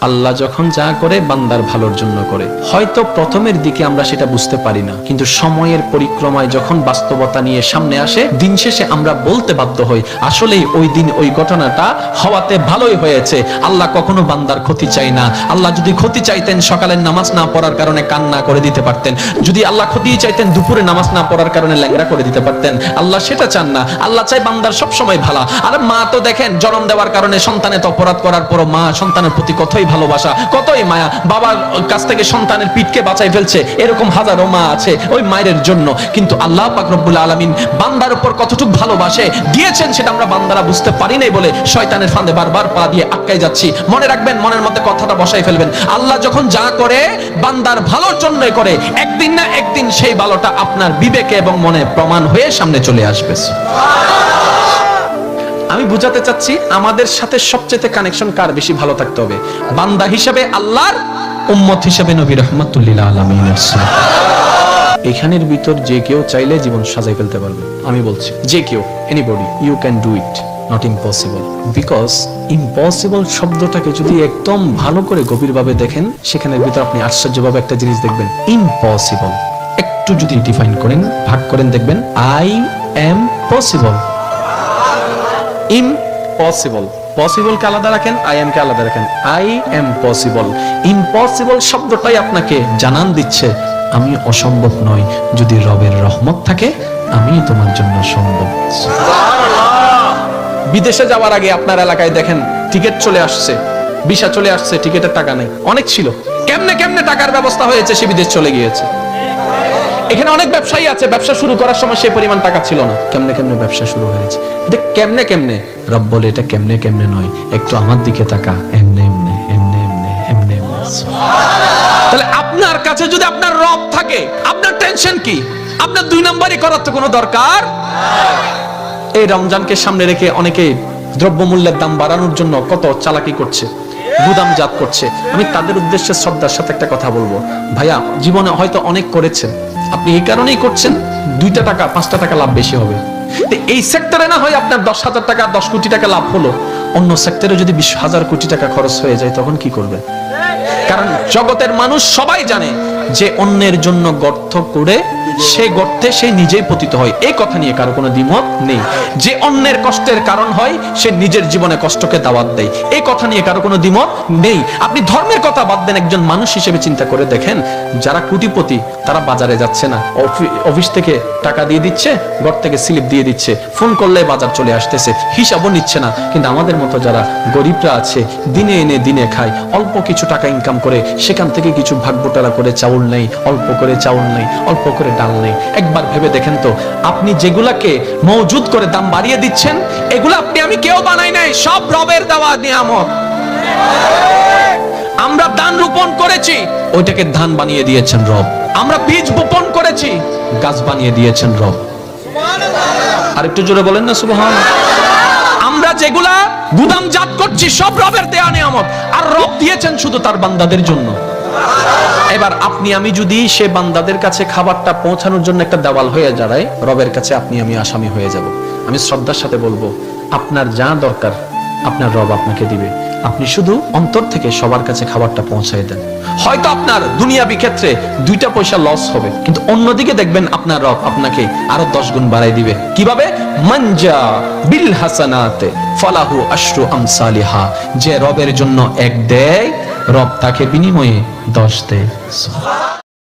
আল্লাহ যখন যা করে বান্দার ভালোর জন্য করে। হয়তো প্রথমের দিকে আমরা সেটা বুঝতে পারি না, কিন্তু সময়ের পরিক্রমায় যখন বাস্তবতা নিয়ে সামনে আসে, দিন শেষে আমরা বলতে বাধ্য হই আসলেই ওই দিন ওই ঘটনাটা হওয়াতে ভালোই হয়েছে। আল্লাহ কখনো বান্দার ক্ষতি চাই না। আল্লাহ যদি ক্ষতি চাইতেন সকালের নামাজ না পড়ার কারণে কান্না করে দিতে পারতেন, যদি আল্লাহ ক্ষতি চাইতেন দুপুরে নামাজ না পড়ার কারণে ল্যাংড়া করে দিতে পারতেন। আল্লাহ সেটা চান না। আল্লাহ চাই বান্দার সব সময় ভালো। আর মা তো দেখেন জন্ম দেওয়ার কারণে সন্তানের তো অপরাধ করার পরও মা সন্তানের প্রতি কতই ভালোবাসা, কতই মায়া, বাবার কাছ থেকে সন্তানের পিঠকে বাঁচাই ফেলছে, এরকম হাজারো মা আছে ওই মায়ের জন্য। কিন্তু আল্লাহ পাক রব্বুল আলামিন বান্দার উপর কতটুকু ভালোবাসে দিয়েছেন সেটা আমরা বান্দারা বুঝতে পারি নাই বলে শয়তানের ফাঁদে বারবার পা দিয়ে আটকাই যাচ্ছি। মনে রাখবেন, মনের মধ্যে কথাটা বসাই ফেলবেন, আল্লাহ যখন যা করে বান্দার ভালোর জন্যই করে। একদিন না একদিন সেই ভালোটা আপনার বিবেকে এবং মনে প্রমাণ হয়ে সামনে চলে আসবে। আমি বুঝাতে চাচ্ছি আমাদের সাথে সবচেয়ে কানেকশন কার বেশি ভালো থাকতে হবে? বান্দা হিসেবে আল্লাহর, উম্মত হিসেবে নবী রাহমাতুল্লিল আলামিন। এখানের ভিতর যে কেউ চাইলে জীবন সাজাই ফেলতে পারবে। আমি বলছি যে কেউ, anybody, you can do it, not impossible. Because impossible শব্দটাকে যদি একদম ভালো করে গভীরভাবে দেখেন, সেখানের ভিতর আপনি আশ্চর্যভাবে একটা জিনিস দেখবেন, ইম্পসিবল। একটু যদি ডিফাইন করেন, ভাগ করেন, দেখবেন I am possible. Impossible, possible কে আলাদা রাখেন, আই এম কে আলাদা রাখেন। I am possible. ইম্পসিবল শব্দটাই আপনাকে জানান দিচ্ছে আমি অসম্ভব নই, যদি রবের রহমত থাকে আমি তোমার জন্য সম্ভব। বিদেশে যাওয়ার আগে আপনার এলাকায় দেখেন টিকিট চলে আসছে, ভিসা চলে আসছে, টিকিটের টাকা নেই। অনেক ছিল, কেমনে কেমনে টাকার ব্যবস্থা হয়েছে, সে বিদেশ চলে গিয়েছে। এখানে অনেক ব্যবসায়ী আছে, ব্যবসা শুরু করার সময় সেই পরিমাণ টাকা ছিল না, কেমনে কেমনে ব্যবসা শুরু হয়েছে। এটা কেমনে কেমনে, রব বলে এটা কেমনে কেমনে নয়, একটু আমার দিকে তাকা, এমনে এমনে এমনে এমনে এমনে। তাহলে আপনার কাছে যদি আপনার রব থাকে, আপনার টেনশন কি? আপনার দুই নম্বরই করার তো কোনো দরকার। এই রমজানকে সামনে রেখে অনেকে দ্রব্যমূল্যের দাম বাড়ানোর জন্য কত চালাকি করছে, গুদামজাত করছে। আমি তাদের উদ্দেশ্যে শ্রদ্ধার সাথে একটা কথা বলবো, ভাইয়া জীবনে হয়তো অনেক করেছেন, আপনি এই কারণেই করছেন 2টা টাকা 5টা টাকা লাভ বেশি হবে। এই সেক্টরে না হয় আপনার 10,000 টাকা 10 কোটি টাকা লাভ হলো, অন্য সেক্টরে যদি 20,000 কোটি টাকা খরচ হয়ে যায় তখন কি করবে? কারণ জগতের মানুষ সবাই জানে যে অন্যের জন্য গর্ত করে সে গর্তে সে নিজেই পতিত হয়, এই কথা নিয়ে কারো কোনো দ্বিমত নেই। যে অন্যের কষ্টের কারণ হয় সে নিজের জীবনে কষ্টকে দাওয়াত দেয়, এই কথা নিয়ে কারো কোনো দ্বিমত নেই। আপনি ধর্মের কথা বাদ দেন, একজন মানুষ হিসেবে চিন্তা করে দেখেন, যারা কোটিপতি তারা বাজারে যাচ্ছে না, অফিস থেকে টাকা দিয়ে দিচ্ছে, ঘর থেকে স্লিপ দিয়ে দিচ্ছে, ফোন করলে বাজার চলে আসতেছে, হিসাবও নিচ্ছে না। কিন্তু আমাদের মতো যারা গরিবরা আছে, দিনে এনে দিনে খায়, অল্প কিছু টাকা ইনকাম করে সেখান থেকে কিছু ভাগবটারা করে চাউল নেই, অল্প করে চাউল নেই, অল্প করে ডাল নেই। একবার ভেবে দেখেন তো, আপনি যেগুলাকে মওজুদ করে দাম বাড়িয়ে দিচ্ছেন, এগুলো আপনি আমি কেউ বানাই নাই, সব রবের দেওয়া নিয়ামত। আমরা ধান রোপণ করেছি, ওইটাকে ধান বানিয়ে দিয়েছেন রব। আমরা বীজ বপন করেছি, গাছ বানিয়ে দিয়েছেন রব। আর একটু জোরে বলেন না সুবহানাল্লাহ। আমরা যেগুলা গুদামজাত করছি সব রবের দেয়া নিয়ামত, আর রব দিয়েছেন শুধু তার বান্দাদের জন্য। এবার আপনি আমি যদি সে বান্দাদের কাছে খাবারটা পৌঁছানোর জন্য একটা দেওয়াল হয়ে দাঁড়াই, রবের কাছে আপনি আমি আসামি হয়ে যাব। আমি শ্রদ্ধার সাথে বলবো, আপনার যা দরকার আপনার রব আপনাকে দিবে, আপনি শুধু অন্তর থেকে সবার কাছে খাবারটা পৌঁছায় দেন। হয়তো আপনার দুনিয়াবি ক্ষেত্রে 2টা পয়সা লস হবে, কিন্তু অন্যদিকে দেখবেন আপনার রব আপনাকে আরো 10 গুণ বাড়াই দিবে। কিভাবে? মানজা বিল হাসানাতে ফালাহু আশরু আমসালিহা। যে রবের জন্য 1 দেয়, রব তাকে বিনিময়ে 10 দেয়।